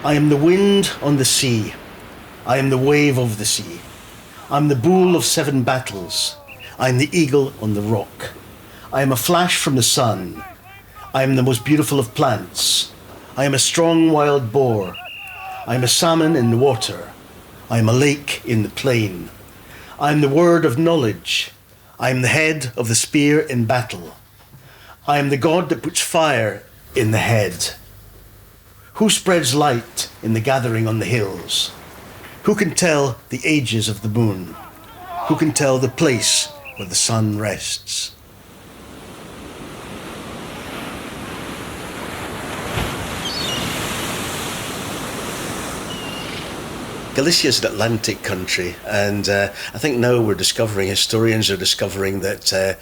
I am the wind on the sea. I am the wave of the sea. I am the bull of 7 battles. I am the eagle on the rock. I am a flash from the sun. I am the most beautiful of plants. I am a strong wild boar. I am a salmon in the water. I am a lake in the plain. I am the word of knowledge. I am the head of the spear in battle. I am the God that puts fire in the head. Who spreads light in the gathering on the hills? Who can tell the ages of the moon? Who can tell the place where the sun rests? Galicia is an Atlantic country, and I think now we're discovering, historians are discovering that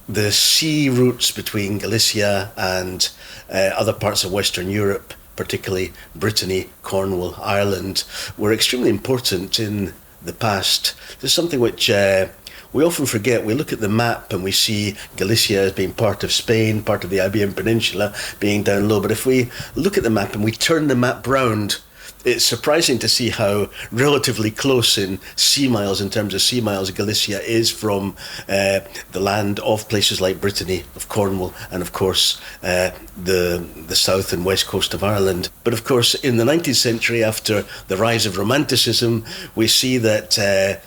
the sea routes between Galicia and other parts of Western Europe, particularly Brittany, Cornwall, Ireland, were extremely important in the past. There's something which we often forget. We look at the map and we see Galicia as being part of Spain, part of the Iberian Peninsula, being down low. But if we look at the map and we turn the map round, it's surprising to see how relatively close in sea miles, in terms of sea miles, Galicia is from the land of places like Brittany, of Cornwall, and of course the south and west coast of Ireland. But of course, in the 19th century, after the rise of Romanticism, we see that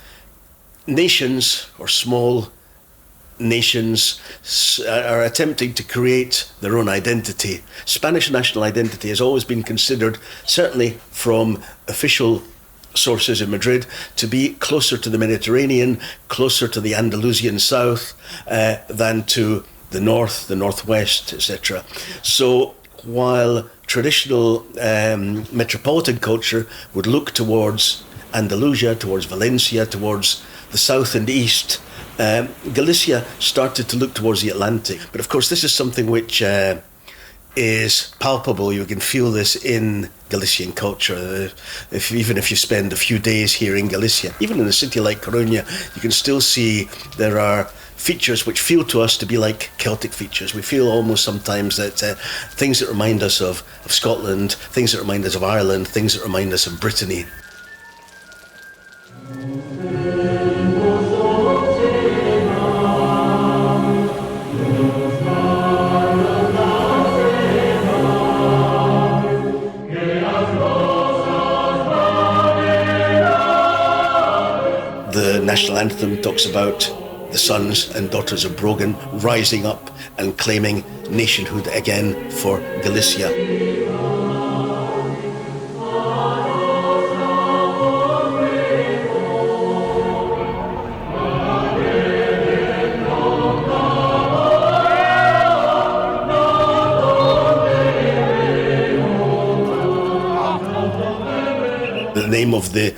nations, or small nations, are attempting to create their own identity. Spanish national identity has always been considered, certainly from official sources in Madrid, to be closer to the Mediterranean, closer to the Andalusian south than to the north, the northwest, etc. So while traditional metropolitan culture would look towards Andalusia, towards Valencia, towards the south and east, Galicia started to look towards the Atlantic. But of course, this is something which is palpable. You can feel this in Galician culture. Even if you spend a few days here in Galicia, even in a city like Coruña, you can still see there are features which feel to us to be like Celtic features. We feel almost sometimes that things that remind us of Scotland, things that remind us of Ireland, things that remind us of Brittany. The national anthem talks about the sons and daughters of Breogán rising up and claiming nationhood again for Galicia. The name of the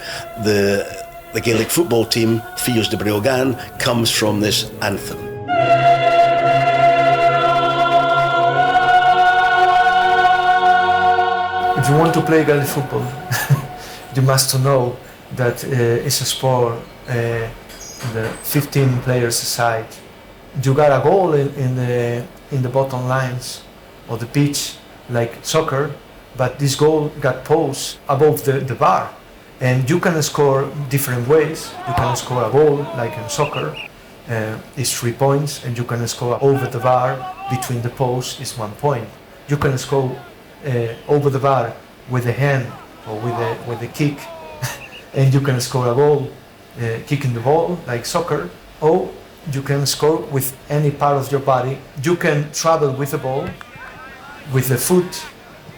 Gaelic football team, Filhos de Breogán, comes from this anthem. If you want to play Gaelic football, you must know that it's a sport, the 15 players aside. You got a goal in the bottom lines of the pitch, like soccer, but this goal got posed above the bar. And you can score different ways. You can score a goal, like in soccer, it's 3 points, and you can score over the bar between the posts is 1 point. You can score over the bar with a hand or with a kick, and you can score a goal kicking the ball, like soccer, or you can score with any part of your body. You can travel with the ball, with the foot,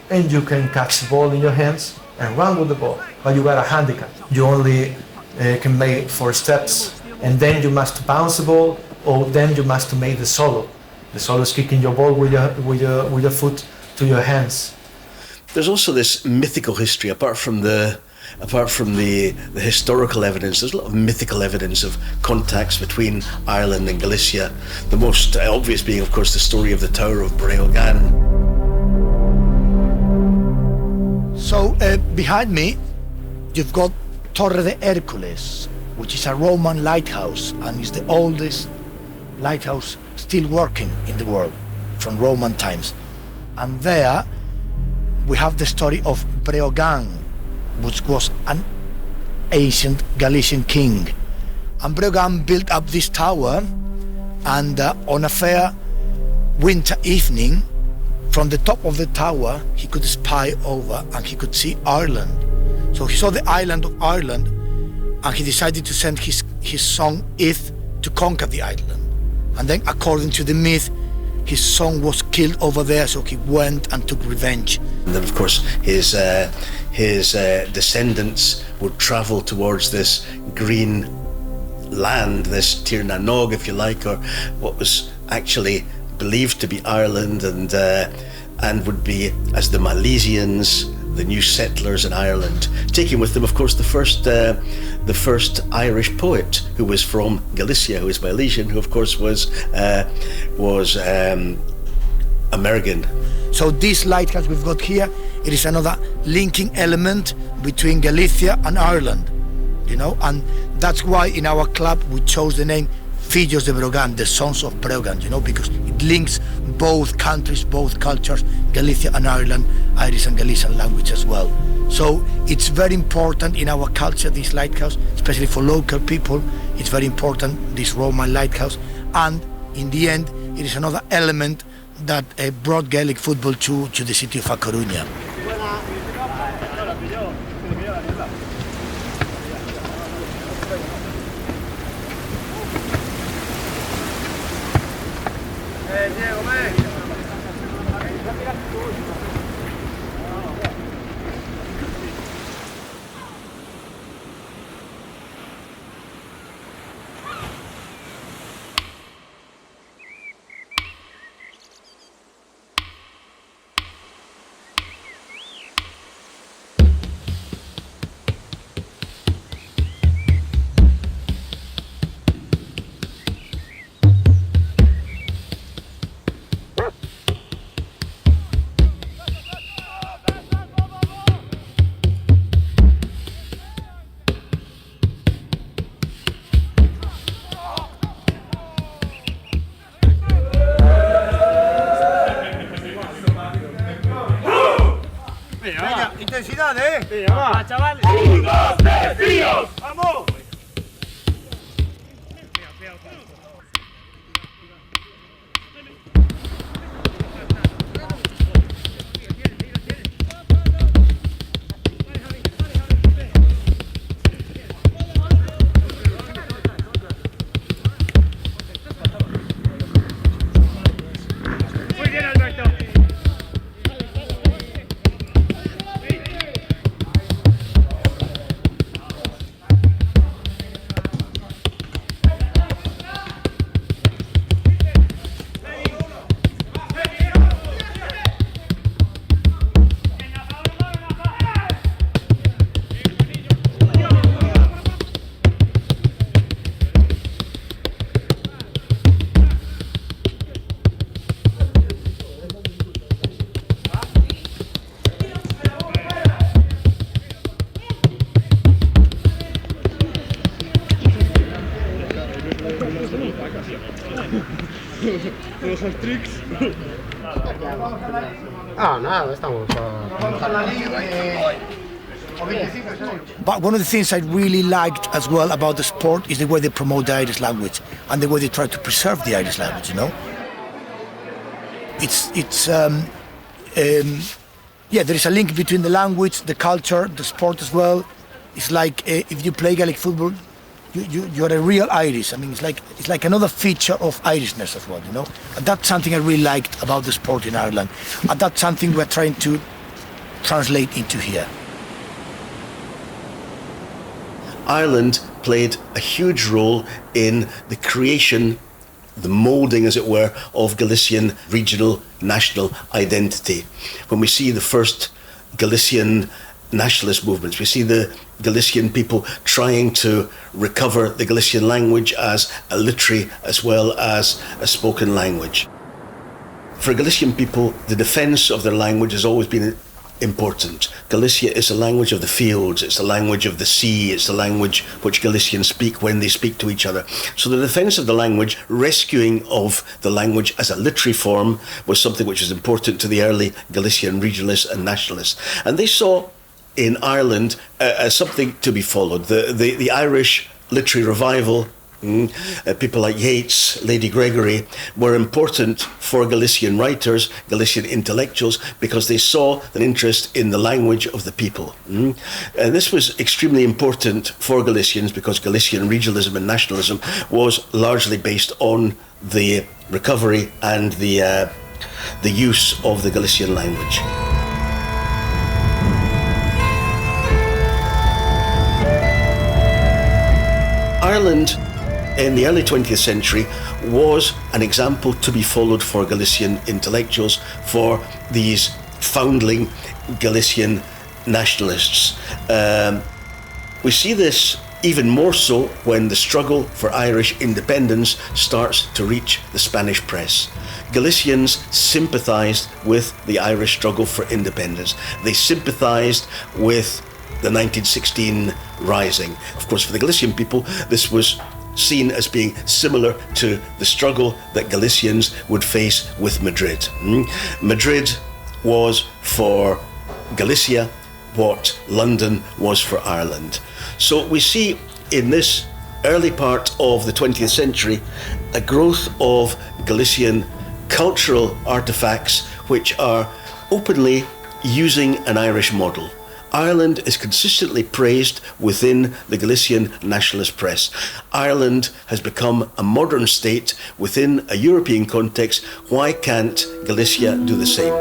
and you can catch the ball in your hands and run with the ball, but you got a handicap. You only can make 4 steps, and then you must bounce the ball, or then you must make the solo. The solo is kicking your ball with your foot to your hands. There's also this mythical history, apart from the historical evidence. There's a lot of mythical evidence of contacts between Ireland and Galicia. The most obvious being, of course, the story of the Tower of Breogán. So behind me, you've got Torre de Hércules, which is a Roman lighthouse and is the oldest lighthouse still working in the world from Roman times. And there, we have the story of Breogán, which was an ancient Galician king. And Breogán built up this tower, and on a fair winter evening, from the top of the tower, he could spy over and he could see Ireland. So he saw the island of Ireland, and he decided to send his son Ith to conquer the island. And then, according to the myth, his son was killed over there, so he went and took revenge. And then, of course, his descendants would travel towards this green land, this Tir na Nog, if you like, or what was actually believed to be Ireland, and would be as the Milesians, the new settlers in Ireland, taking with them, of course, the first Irish poet who was from Galicia, who was Milesian, who, of course, was American. So this lighthouse we've got here, it is another linking element between Galicia and Ireland, you know, and that's why in our club we chose the name Fillos de Breogán, the sons of Breogán, you know, because it links both countries, both cultures, Galicia and Ireland, Irish and Galician language as well. So it's very important in our culture, this lighthouse, especially for local people. It's very important, this Roman lighthouse, and in the end, it is another element that brought Gaelic football to the city of A Coruña. Venga, intensidad, ¿eh? Venga, va, chavales. 1, 2, 3, tíos. ¡Vamos! Muy bien, Alberto. Los tricks. Nada, estamos But one of the things I really liked as well about the sport is the way they promote the Irish language and the way they try to preserve the Irish language, you know? There is a link between the language, the culture, the sport as well. It's like if you play Gaelic football, you're a real Irish. I mean, it's like another feature of Irishness as well, you know? And that's something I really liked about the sport in Ireland. And that's something we're trying to translate into here. Ireland played a huge role in the creation, the moulding, as it were, of Galician regional national identity. When we see the first Galician nationalist movements, we see the Galician people trying to recover the Galician language as a literary as well as a spoken language. For Galician people, the defence of their language has always been important. Galicia is a language of the fields, it's the language of the sea, it's the language which Galicians speak when they speak to each other. So the defence of the language, rescuing of the language as a literary form, was something which was important to the early Galician regionalists and nationalists. And they saw in Ireland as something to be followed. The Irish literary revival, people like Yeats, Lady Gregory, were important for Galician writers, Galician intellectuals, because they saw an interest in the language of the people. And this was extremely important for Galicians because Galician regionalism and nationalism was largely based on the recovery and the use of the Galician language. Ireland in the early 20th century was an example to be followed for Galician intellectuals, for these foundling Galician nationalists. We see this even more so when the struggle for Irish independence starts to reach the Spanish press. Galicians sympathised with the Irish struggle for independence. They sympathised with the 1916 rising. Of course, for the Galician people, this was seen as being similar to the struggle that Galicians would face with Madrid. Madrid was for Galicia what London was for Ireland. So we see in this early part of the 20th century a growth of Galician cultural artefacts which are openly using an Irish model. Ireland is consistently praised within the Galician nationalist press. Ireland has become a modern state within a European context. Why can't Galicia do the same?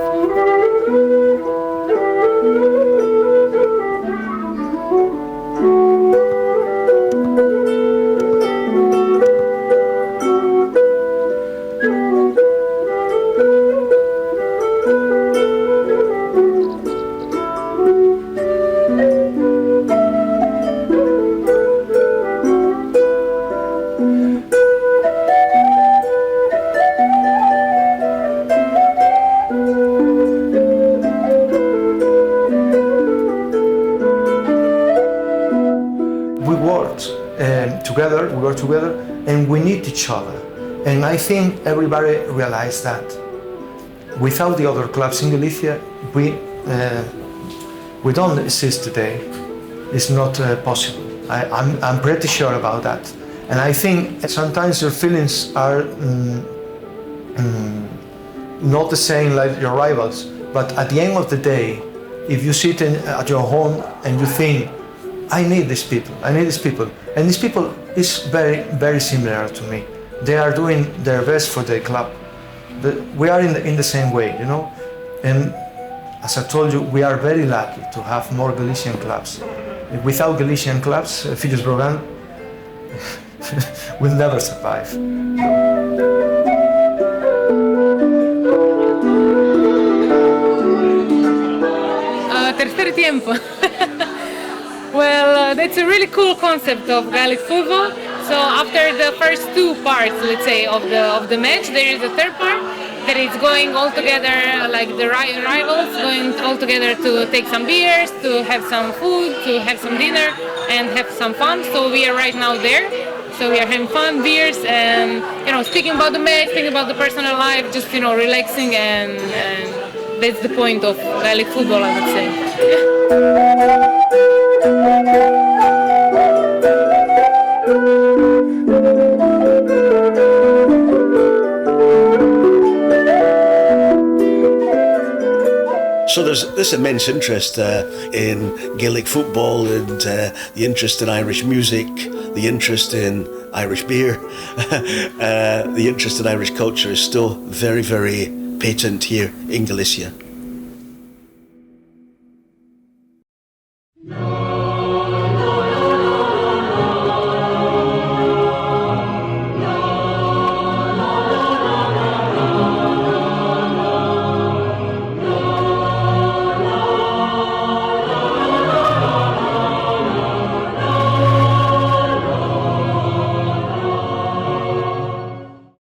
We work together, and we need each other. And I think everybody realized that. Without the other clubs in Galicia, we don't exist today. It's not possible. I'm pretty sure about that. And I think sometimes your feelings are not the same like your rivals. But at the end of the day, if you sit at your home and you think, I need these people, and these people is very, very similar to me. They are doing their best for their club. We are in the same way, you know. And as I told you, we are very lucky to have more Galician clubs. Without Galician clubs, Fillos Breogán will never survive. Tercer tiempo. Well, that's a really cool concept of Gaelic football. So after the first two parts, let's say, of the match, there is a third part that is going all together, like the rivals going all together to take some beers, to have some food, to have some dinner, and have some fun. So we are right now there. So we are having fun, beers, and speaking about the match, thinking about the personal life, just relaxing, and that's the point of Gaelic football, I would say. So there's this immense interest in Gaelic football and the interest in Irish music, the interest in Irish beer, the interest in Irish culture is still very, very patent here in Galicia.